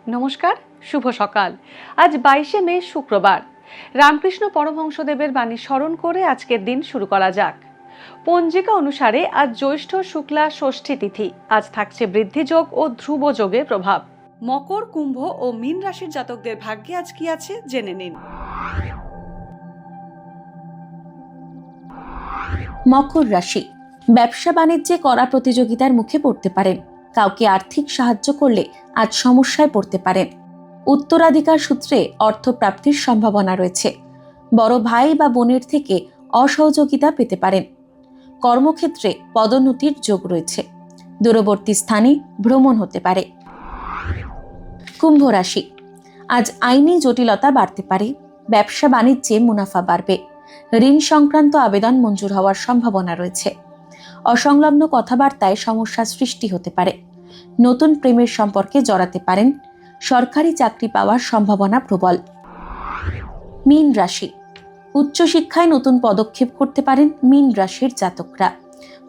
নমস্কার, শুভ সকাল। আজ 22শে মে শুক্রবার। রামকৃষ্ণ পরমহংসদেবের বাণী স্মরণ করে আজকের দিন শুরু করা যাক। পঞ্জিকা অনুসারে আজ জ্যৈষ্ঠ শুক্লা ষষ্ঠী তিথি। আজ থাকছে বৃদ্ধিযোগ ও ধ্রুব যোগের প্রভাব। মকর, কুম্ভ ও মীন রাশির জাতকদের ভাগ্যে আজ কি আছে জেনে নিন। মকর রাশি, ব্যবসা বাণিজ্যে কড়া প্রতিযোগিতার মুখে পড়তে পারেন। কাউকে আর্থিক সাহায্য করলে আজ সমস্যায় পড়তে পারেন। উত্তরাধিকার সূত্রে অর্থ প্রাপ্তির সম্ভাবনা রয়েছে। বড় ভাই বা বোনের থেকে অসহযোগিতা পেতে পারেন। কর্মক্ষেত্রে পদোন্নতির যোগ রয়েছে। দূরবর্তী স্থানে ভ্রমণ হতে পারে। কুম্ভ রাশি, আজ আইনি জটিলতা বাড়তে পারে। ব্যবসা বাণিজ্যে মুনাফা বাড়বে। ঋণ সংক্রান্ত আবেদন মঞ্জুর হওয়ার সম্ভাবনা রয়েছে। অসংলগ্ন কথাবার্তায় সমস্যা সৃষ্টি হতে পারে। নতুন প্রেমের সম্পর্কে জড়াতে পারেন। সরকারি চাকরি পাওয়ার সম্ভাবনা প্রবল। মীন রাশি, উচ্চশিক্ষায় নতুন পদক্ষেপ করতে পারেন মীন রাশির জাতকরা।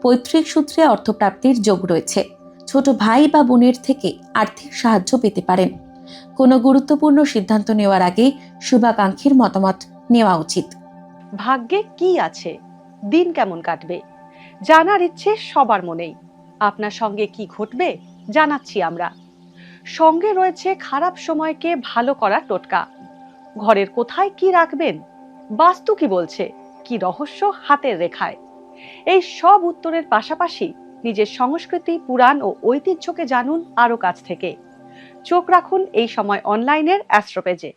পৈতৃক সূত্রে অর্থপ্রাপ্তির যোগ রয়েছে। ছোট ভাই বা বোনের থেকে আর্থিক সাহায্য পেতে পারেন। কোনো গুরুত্বপূর্ণ সিদ্ধান্ত নেওয়ার আগে শুভাকাঙ্ক্ষীর মতামত নেওয়া উচিত। ভাগ্যে কি আছে, দিন কেমন কাটবে, জানার ইচ্ছে সবার মনেই। আপনার সঙ্গে কি ঘটবে জানাচ্ছি আমরা। সঙ্গে রয়েছে খারাপ সময়কে ভালো করার টোটকা। ঘরের কোথায় কি রাখবেন, বাস্তু কি বলছে, কি রহস্য হাতের রেখায়। এই সব উত্তরের পাশাপাশি নিজের সংস্কৃতি, পুরাণ ও ঐতিহ্যকে জানুন আরো কাছ থেকে। চোখ রাখুন এই সময় অনলাইনের অ্যাস্ট্রো পেজে।